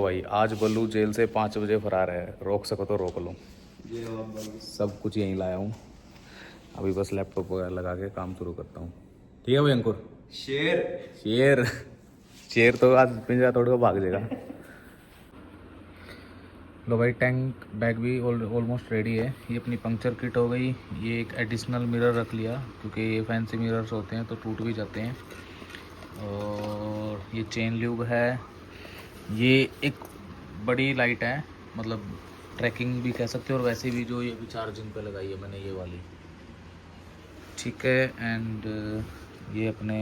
लो भाई, आज बल्लू जेल से 5 बजे फरार है। रोक सको तो रोक लो। सब कुछ यहीं लाया हूँ। अभी बस लैपटॉप वगैरह लगा के काम शुरू करता हूँ। ठीक है भाई अंकुर? शेर शेर शेर तो आज पिंजरा तोड़ के भाग जाएगा। लो भाई, टैंक बैग भी ऑलमोस्ट रेडी है। ये अपनी पंक्चर किट हो गई। ये एक एडिशनल मिरर रख लिया क्योंकि ये फैंसी मिरर्स होते हैं तो टूट भी जाते हैं। और ये चेन ल्यूब है। ये एक बड़ी लाइट है, मतलब ट्रैकिंग भी कह सकते हो, और वैसे भी जो ये अभी चार्जिंग पे लगाई है मैंने ये वाली, ठीक है। एंड ये अपने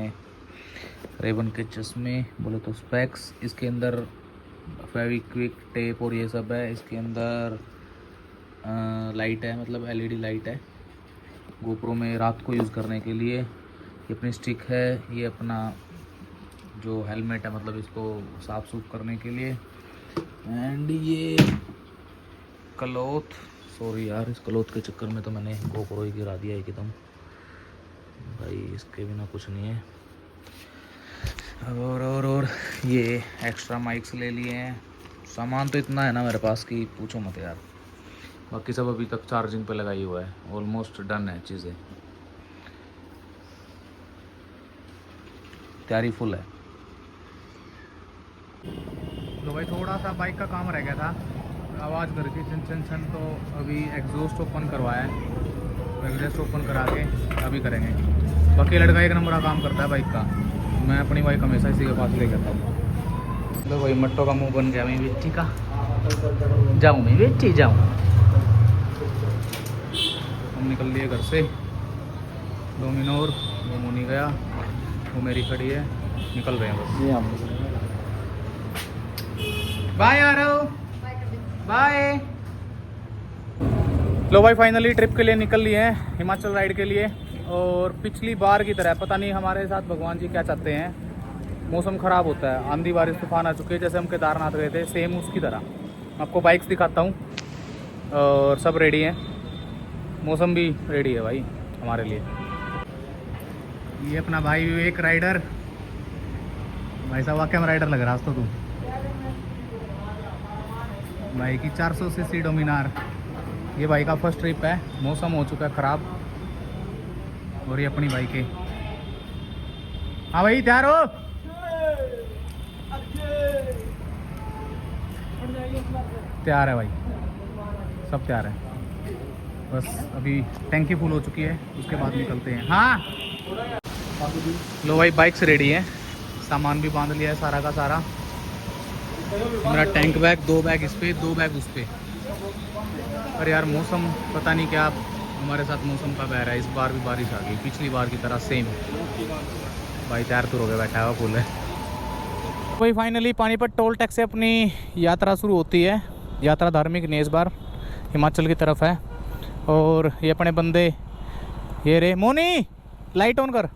रेबन के चश्मे, बोले तो स्पेक्स। इसके अंदर फेविक्विक टेप और ये सब है। इसके अंदर लाइट है, मतलब एलईडी लाइट है गोप्रो में रात को यूज़ करने के लिए। ये अपनी स्टिक है। ये अपना जो हेलमेट है, मतलब इसको साफ सूफ करने के लिए। एंड ये क्लॉथ, सॉरी यार, इस क्लॉथ के चक्कर में तो मैंने गोप्रो ही गिरा दिया एकदम भाई, इसके बिना कुछ नहीं है। और ये एक्स्ट्रा माइक्स ले लिए हैं। सामान तो इतना है ना मेरे पास कि पूछो मत यार। बाकी सब अभी तक चार्जिंग पे लगाई हुआ है, ऑलमोस्ट डन है चीज़ें, तैयारी फुल है। तो भाई थोड़ा सा बाइक का काम रह गया था, आवाज़ करके छन, तो अभी एग्जॉस्ट ओपन करवाया है। एग्जॉस्ट ओपन करा के अभी करेंगे। बाकी लड़का एक नंबर का काम करता है बाइक का। मैं अपनी बाइक हमेशा इसी के पास ले जाता हूँ। तो भाई मट्टो का मुंह बन गया मैं बेटी का। जाऊँ मैं बेटी जाऊँ। हम निकल लिए घर से। डोमिनोर वो मुनी गया, वो मेरी खड़ी है, निकल रहे हैं बस। बाय आ रहा हूँ, बाय। लो भाई, फाइनली ट्रिप के लिए निकल लिए हैं, हिमाचल राइड के लिए। और पिछली बार की तरह पता नहीं हमारे साथ भगवान जी क्या चाहते हैं, मौसम ख़राब होता है, आंधी बारिश तूफान आ चुके हैं। जैसे हम केदारनाथ गए थे सेम उसकी तरह। आपको बाइक्स दिखाता हूँ और सब रेडी हैं, मौसम भी रेडी है भाई हमारे लिए। ये अपना भाई विवेक राइडर, भाई साहब वाकई में राइडर लग रहा है तो तू। भाई की 400 सीसी डोमिनार। ये भाई का फर्स्ट ट्रिप है, मौसम हो चुका है ख़राब। और ये अपनी बाइक है। हाँ भाई तैयार हो? तैयार है भाई, सब तैयार है। बस अभी टैंकी फुल हो चुकी है, उसके बाद निकलते हैं। हाँ लो भाई, बाइक्स रेडी है, सामान भी बांध लिया है सारा का सारा। मेरा टैंक बैग, 2 बैग इस पे, 2 बैग उस पे। अरे यार मौसम पता नहीं क्या हमारे साथ मौसम का बह रहा है। इस बार भी बारिश आ गई, पिछली बार की तरह सेम। भाई तैयार तो हो गया, बैठा हुआ फुल है। भाई फाइनली पानीपत टोल टैक्स से अपनी यात्रा शुरू होती है। यात्रा धार्मिक नहीं, इस बार हिमाचल की तरफ है। और ये अपने बंदे, ये रे मोनी लाइट ऑन कर।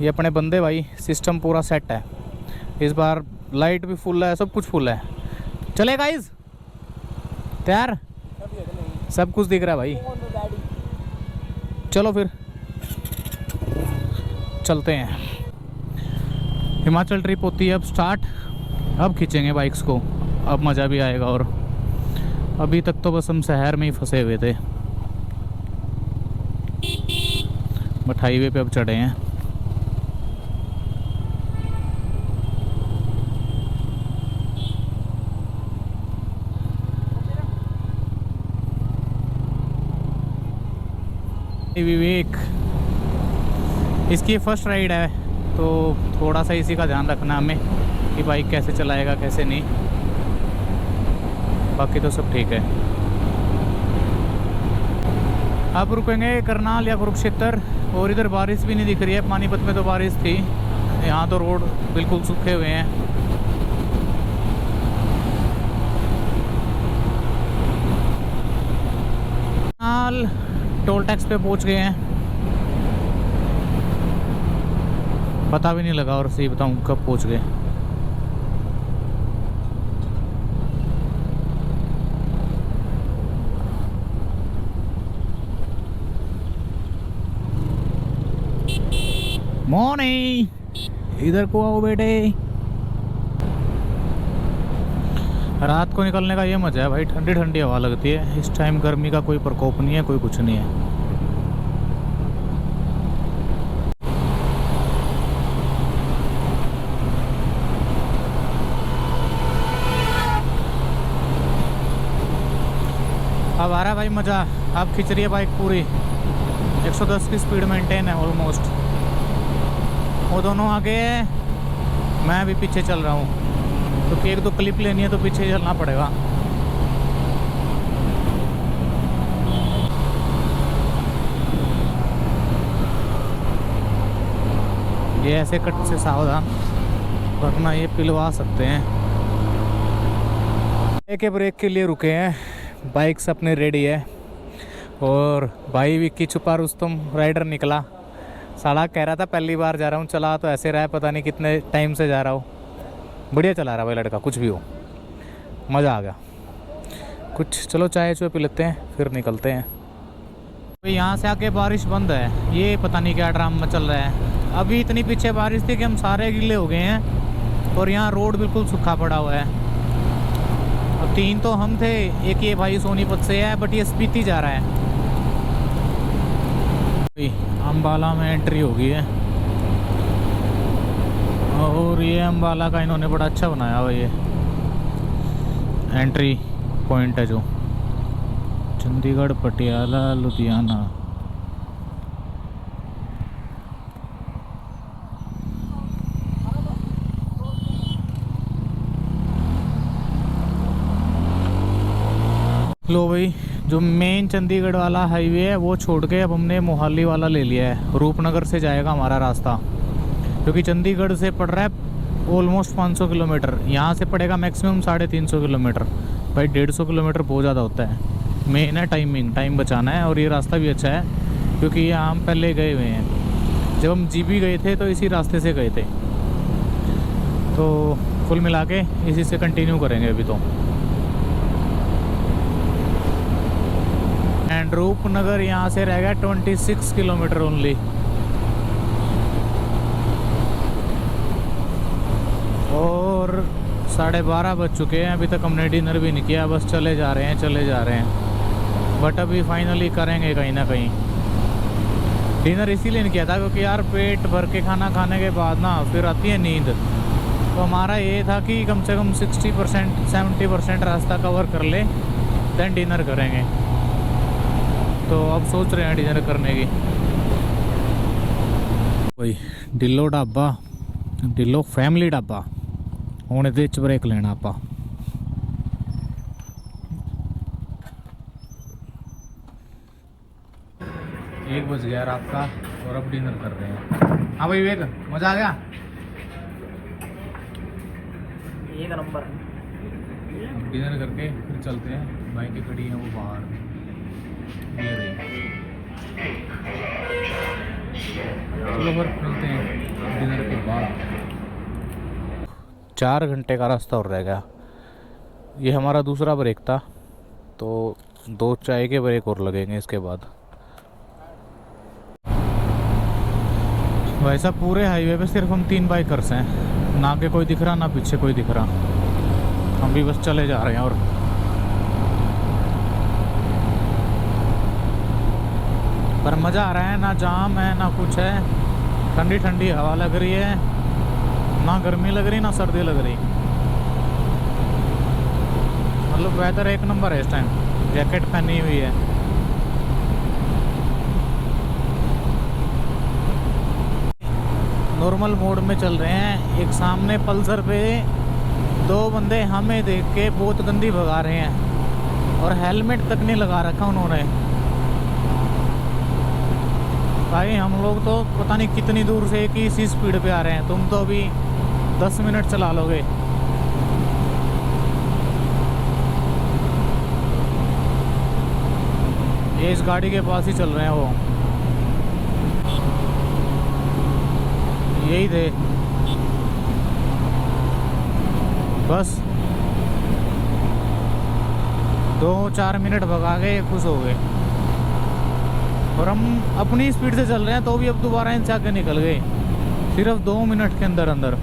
ये अपने बंदे भाई, सिस्टम पूरा सेट है इस बार। लाइट भी फुल है, सब कुछ फुल है। चले गाइस, तैयार, सब कुछ दिख रहा है भाई। चलो फिर चलते हैं। हिमाचल ट्रिप होती है अब स्टार्ट। अब खींचेंगे बाइक्स को, अब मज़ा भी आएगा। और अभी तक तो बस हम शहर में ही फंसे हुए थे, बट हाईवे पे अब चढ़े हैं। विवेक, इसकी फर्स्ट राइड है तो थोड़ा सा इसी का ध्यान रखना हमें कि बाइक कैसे चलाएगा कैसे नहीं। बाकी तो सब ठीक है। अब रुकेंगे करनाल या कुरुक्षेत्र। और इधर बारिश भी नहीं दिख रही है, पानीपत में तो बारिश थी, यहाँ तो रोड बिल्कुल सूखे हुए हैं। करनाल टोल टैक्स पे पहुंच गए हैं, पता भी नहीं लगा। और सही बताऊं कब पहुंच गए। मॉर्निंग, इधर को आओ बेटे। रात को निकलने का ये मज़ा है भाई, ठंडी ठंडी हवा लगती है। इस टाइम गर्मी का कोई प्रकोप नहीं है, कोई कुछ नहीं है। अब आ रहा है भाई मज़ा। अब खिंच रही है बाइक पूरी, 110 की स्पीड मेंटेन है ऑलमोस्ट। वो दोनों आगे है, मैं अभी पीछे चल रहा हूँ, क्योंकि एक दो क्लिप लेनी है तो पीछे चलना पड़ेगा। ये ऐसे कट से सावधान, वरना ये पिलवा सकते हैं। एक ब्रेक के लिए रुके हैं, बाइक्स अपने रेडी है। और भाई विक्की छुपा रुस्तम राइडर निकला। साला कह रहा था पहली बार जा रहा हूँ, चला तो ऐसे रहा है, पता नहीं कितने टाइम से जा रहा हूँ। बढ़िया चला रहा भाई लड़का, कुछ भी हो, मज़ा आ गया। कुछ चलो चाय चुए पी लेते हैं, फिर निकलते हैं। तो यहाँ से आके बारिश बंद है, ये पता नहीं क्या ड्रामा चल रहा है। अभी इतनी पीछे बारिश थी कि हम सारे गीले हो गए हैं, और यहाँ रोड बिल्कुल सूखा पड़ा हुआ है। अब 3 तो हम थे, एक ये भाई सोनीपत से है, बट ये स्पीति जा रहा है। अम्बाला में एंट्री हो गई है, और ये अम्बाला का इन्होंने बड़ा अच्छा बनाया हुआ, ये एंट्री पॉइंट है जो चंडीगढ़, पटियाला, लुधियाना। लो भाई, जो मेन चंडीगढ़ वाला हाईवे है वो छोड़ के अब हमने मोहाली वाला ले लिया है। रूपनगर से जाएगा हमारा रास्ता, क्योंकि चंडीगढ़ से पड़ रहा है ऑलमोस्ट 500 किलोमीटर, यहाँ से पड़ेगा मैक्सिमम 350 किलोमीटर। भाई 150 किलोमीटर बहुत ज़्यादा होता है। मेन है टाइम बचाना है। और ये रास्ता भी अच्छा है, क्योंकि यहाँ हम पहले गए हुए हैं। जब हम जीबी गए थे तो इसी रास्ते से गए थे, तो कुल मिला के इसी से कंटिन्यू करेंगे अभी तो। एंड रूपनगर यहाँ से रह गया 26 किलोमीटर ओनली। और 12:30 बज चुके हैं, अभी तक हमने डिनर भी नहीं किया, बस चले जा रहे हैं। बट अभी फाइनली करेंगे कहीं ना कहीं। डिनर इसीलिए नहीं किया था क्योंकि यार पेट भर के खाना खाने के बाद ना फिर आती है नींद। तो हमारा ये था कि कम से कम 60% 70% रास्ता कवर कर ले, देन डिनर करेंगे। तो अब सोच रहे हैं डिनर करने की। वही ढिल्लो ढाबा, ढिल्लो फैमिली ढाबा हुण इहदे च ब्रेक लेना आपां। 1 बज गया रात का, और अब डिनर कर रहे हैं। हाँ भाई विवेक, मज़ा आ गया? एक नंबर। डिनर करके फिर चलते हैं। बाइकें खड़ी हैं वो बाहर, ये रही। चलो फिर मिलते हैं डिनर के बाद। 4 घंटे का रास्ता और रह गया। ये हमारा दूसरा ब्रेक था, तो 2 चाय के ब्रेक और लगेंगे इसके बाद। वैसा पूरे हाईवे पे सिर्फ हम 3 बाइकर्स हैं, ना आगे कोई दिख रहा ना पीछे कोई दिख रहा। हम भी बस चले जा रहे हैं। और पर मज़ा आ रहा है, ना जाम है ना कुछ है। ठंडी ठंडी हवा लग रही है, ना गर्मी लग रही ना सर्दी लग रही। मतलब वेदर एक नंबर है इस टाइम। जैकेट पहनी हुई है। नॉर्मल मोड में चल रहे हैं। एक सामने पल्सर पे 2 बंदे हमें देख के बहुत गंदी भगा रहे हैं, और हेलमेट तक नहीं लगा रखा उन्होंने। भाई हम लोग तो पता नहीं कितनी दूर से एक ही इसी स्पीड पे आ रहे हैं, तुम तो अभी 10 मिनट चला लोगे। ये इस गाड़ी के पास ही चल रहे हैं, वो यही थे बस। 2-4 मिनट भगा के खुश हो गए, और हम अपनी स्पीड से चल रहे हैं तो भी अब दोबारा इनसे आगे निकल गए, सिर्फ 2 मिनट के अंदर अंदर।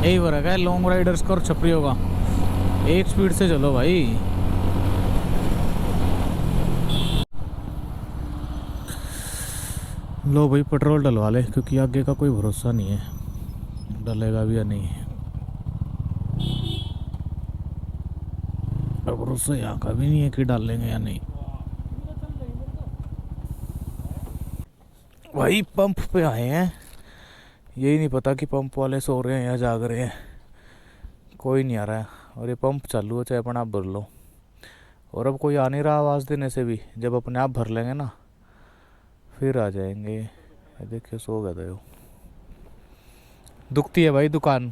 यही फर्क है लॉन्ग राइडर्स का और छपरियों का। एक स्पीड से चलो भाई। लो भाई पेट्रोल डलवा ले, क्योंकि आगे का कोई भरोसा नहीं है डलेगा भी या नहीं। और भरोसा यहाँ का भी नहीं है कि डालेंगे या नहीं। भाई पंप पे आए हैं, यही नहीं पता कि पंप वाले सो रहे हैं या जाग रहे हैं। कोई नहीं आ रहा है और ये पंप चालू है, चाहे अपने आप भर लो। और अब कोई आ नहीं रहा आवाज़ देने से भी। जब अपने आप भर लेंगे ना फिर आ जाएंगे। देखिए सो गया था। दुखती है भाई दुकान।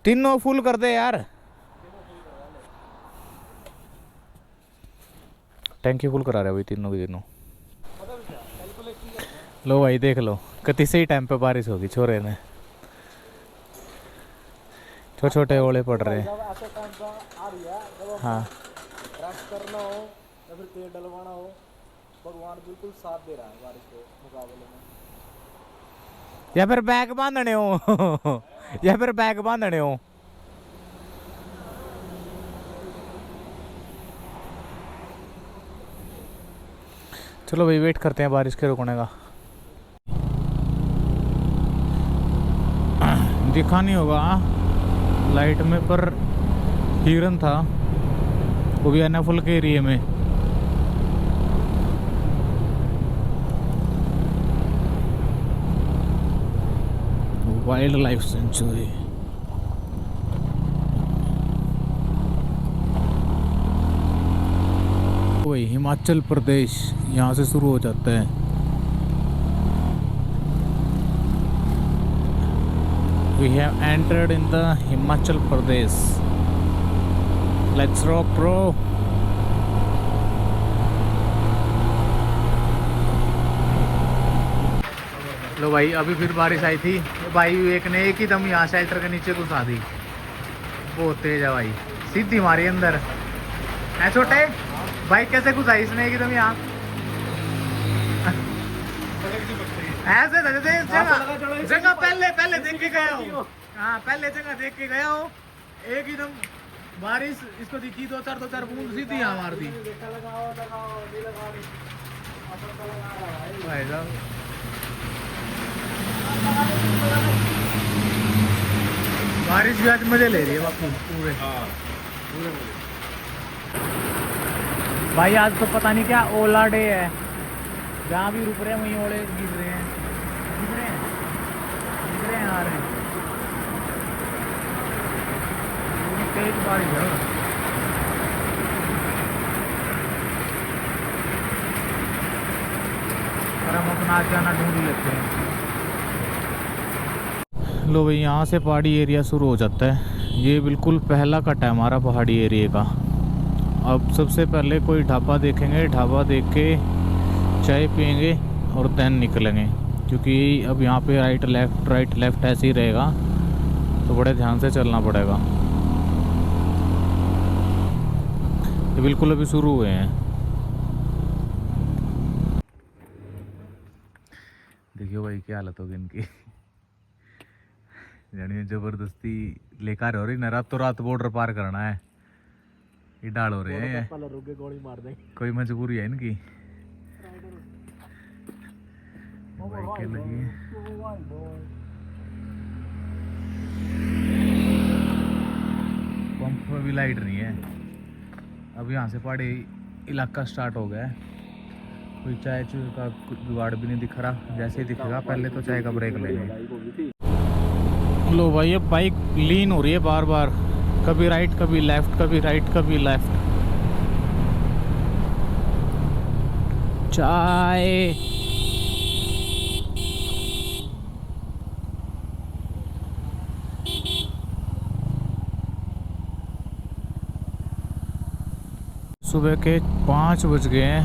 तीनों फुल कर दे यार। टैंकी फुल करा रहे भाई तीनों की तीनों। लो भाई देख लो कति सही टाइम पे बारिश होगी। छोरे ने छोटे छोटे ओले पड़ रहे हैं। हाँ करना हो या फिर तेल डलवाना हो, भगवान बिल्कुल साथ दे रहा है बारिश के मुकाबले में। या फिर बैग बांधने हो या फिर बैग बांधने हो। चलो भाई वेट करते हैं बारिश के रुकने का। दिखा नहीं होगा लाइट में, पर हिरन था, वो भी एनाफुल के एरिया में। Wild life sanctuary. वही हिमाचल प्रदेश यहाँ से शुरू हो जाता है। We have entered in the Himachal Pradesh. Let's rock bro. लो भाई अभी फिर बारिश आई थी। भाई विवेक ने एक ही दम यहाँ शेल्टर के नीचे घुसा दी। बहुत तेज है भाई, सीधी मारी अंदर। है छोटे भाई कैसे घुसाई इसने एक दम यहाँ? ऐसे जगह जगह पहले देख के गया हूँ। हाँ पहले जगह देख के गया हूँ। एक ही दम बारिश इसको दिखी, दो चार बूंद सीधी यहाँ मार दी भाई साहब। बारिश भी आज मजे ले रही है बापू पूरे। भाई आज तो पता नहीं क्या ओला डे है। जहाँ भी रुक रहे हैं वहीं ओले गिर रहे हैं आ रहे हैं। तेज बारिश है। और हम अपना जाना ढूंढ लेते हैं। लो भाई यहाँ से पहाड़ी एरिया शुरू हो जाता है। ये बिल्कुल पहला कट है हमारा पहाड़ी एरिया का। अब सबसे पहले कोई ढाबा देखेंगे, ढाबा देख के चाय पियेंगे और देन निकलेंगे, क्योंकि अब यहाँ पे राइट लेफ्ट ऐसे ही रहेगा, तो बड़े ध्यान से चलना पड़ेगा। ये बिल्कुल अभी शुरू हुए हैं। देखियो भाई क्या हालत होगी इनकी। यानी जबरदस्ती लेकर हो रही ना, रात तो रात बॉर्डर पार करना है। ये डाल हो रहे हैं, गोली मार देंगे। कोई मजबूरी है इनकी। बाइकें लगी हैं। पंप में भी लाइट नहीं है। अब यहाँ से पहाड़ी इलाका स्टार्ट हो गया है। कोई चाय का जुगाड़ भी नहीं दिख रहा। जैसे ही दिखेगा पहले तो चाय का ब्रेक लेंगे। लो भाई ये बाइक लीन हो रही है बार बार, कभी राइट कभी लेफ्ट, कभी राइट कभी लेफ्ट। चाय सुबह के 5 बज गए हैं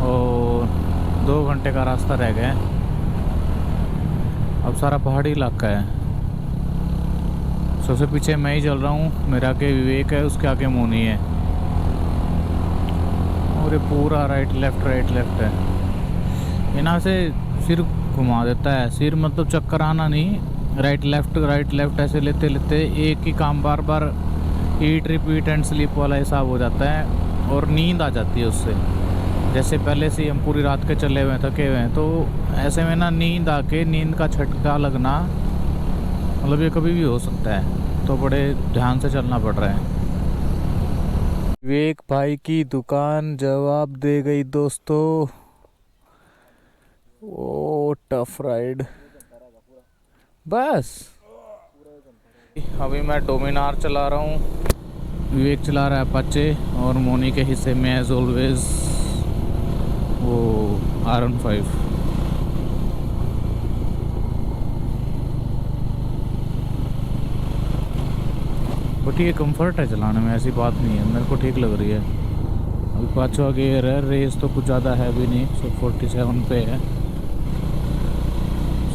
और 2 घंटे का रास्ता रह गया है। अब सारा पहाड़ी इलाका है। सबसे पीछे मैं ही चल रहा हूँ, मेरा आगे विवेक है, उसके आगे मोनी है। और ये पूरा राइट लेफ्ट है। यहाँ से सिर घुमा देता है, सिर मतलब चक्कर आना नहीं, राइट लेफ्ट ऐसे लेते लेते एक ही काम बार बार ईट रिपीट एंड स्लीप वाला हिसाब हो जाता है और नींद आ जाती है उससे। जैसे पहले से हम पूरी रात के चले हुए हैं, थके हुए हैं, तो ऐसे में ना नींद आके नींद का झटका लगना, मतलब ये कभी भी हो सकता है, तो बड़े ध्यान से चलना पड़ रहा है। विवेक भाई की दुकान जवाब दे गई दोस्तों। ओ टफ राइड बस। अभी मैं डोमिनार चला रहा हूँ, विवेक चला रहा है अपाचे, और मोनी के हिस्से में एज ऑलवेज वो R15। बट ये कंफर्ट है चलाने में, ऐसी बात नहीं है, मेरे को ठीक लग रही है। अभी 5वां गियर है, रेस तो कुछ ज़्यादा है भी नहीं, 47 पे है,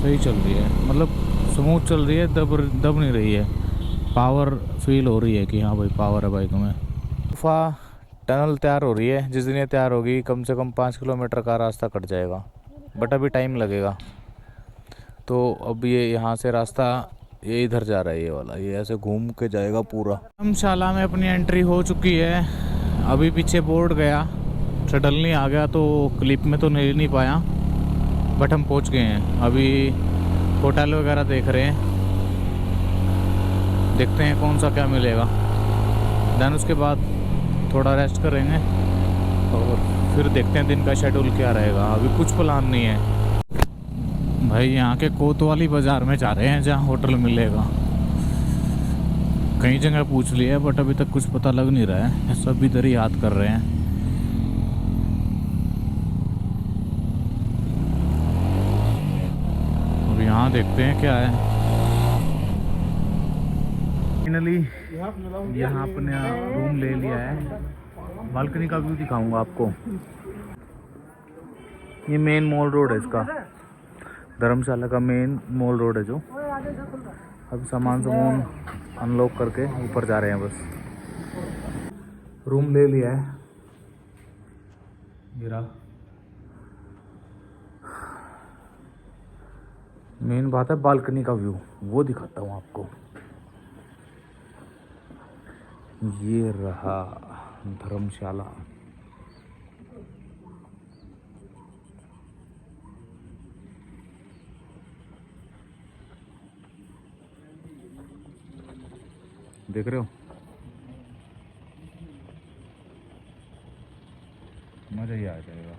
सही चल रही है, मतलब स्मूथ चल रही है, दब नहीं रही है, पावर फील हो रही है कि हाँ भाई पावर है बाइक में। गुफा टनल तैयार हो रही है, जिस दिन ये तैयार होगी कम से कम 5 किलोमीटर का रास्ता कट जाएगा, बट अभी टाइम लगेगा। तो अब ये यहाँ से रास्ता ये इधर जा रहा है, ये वाला, ये ऐसे घूम के जाएगा पूरा। धर्मशाला में अपनी एंट्री हो चुकी है। अभी पीछे बोर्ड गया, सडनली आ गया तो क्लिप में तो नहीं पाया, बट हम पहुंच गए हैं। अभी होटल वगैरह देख रहे हैं, देखते हैं कौन सा क्या मिलेगा, देन उसके बाद थोड़ा रेस्ट करेंगे और फिर देखते हैं दिन का शेड्यूल क्या रहेगा। अभी कुछ प्लान नहीं है भाई। यहाँ के कोतवाली बाज़ार में जा रहे हैं जहाँ होटल मिलेगा। कई जगह पूछ लिया है बट अभी तक कुछ पता लग नहीं रहा है, सब इधर ही याद कर रहे हैं। और यहाँ देखते हैं क्या है। फाइनली यहाँ अपने रूम ले लिया है, बालकनी का व्यू दिखाऊंगा आपको। ये मेन मॉल रोड है इसका, धर्मशाला का मेन मॉल रोड है जो। अब सामान अनलॉक करके ऊपर जा रहे हैं बस। रूम ले लिया है मेरा। मेन बात है बालकनी का व्यू, वो दिखाता हूँ आपको। ये रहा धर्मशाला। देख रहे हो, मजा ही आ जाएगा।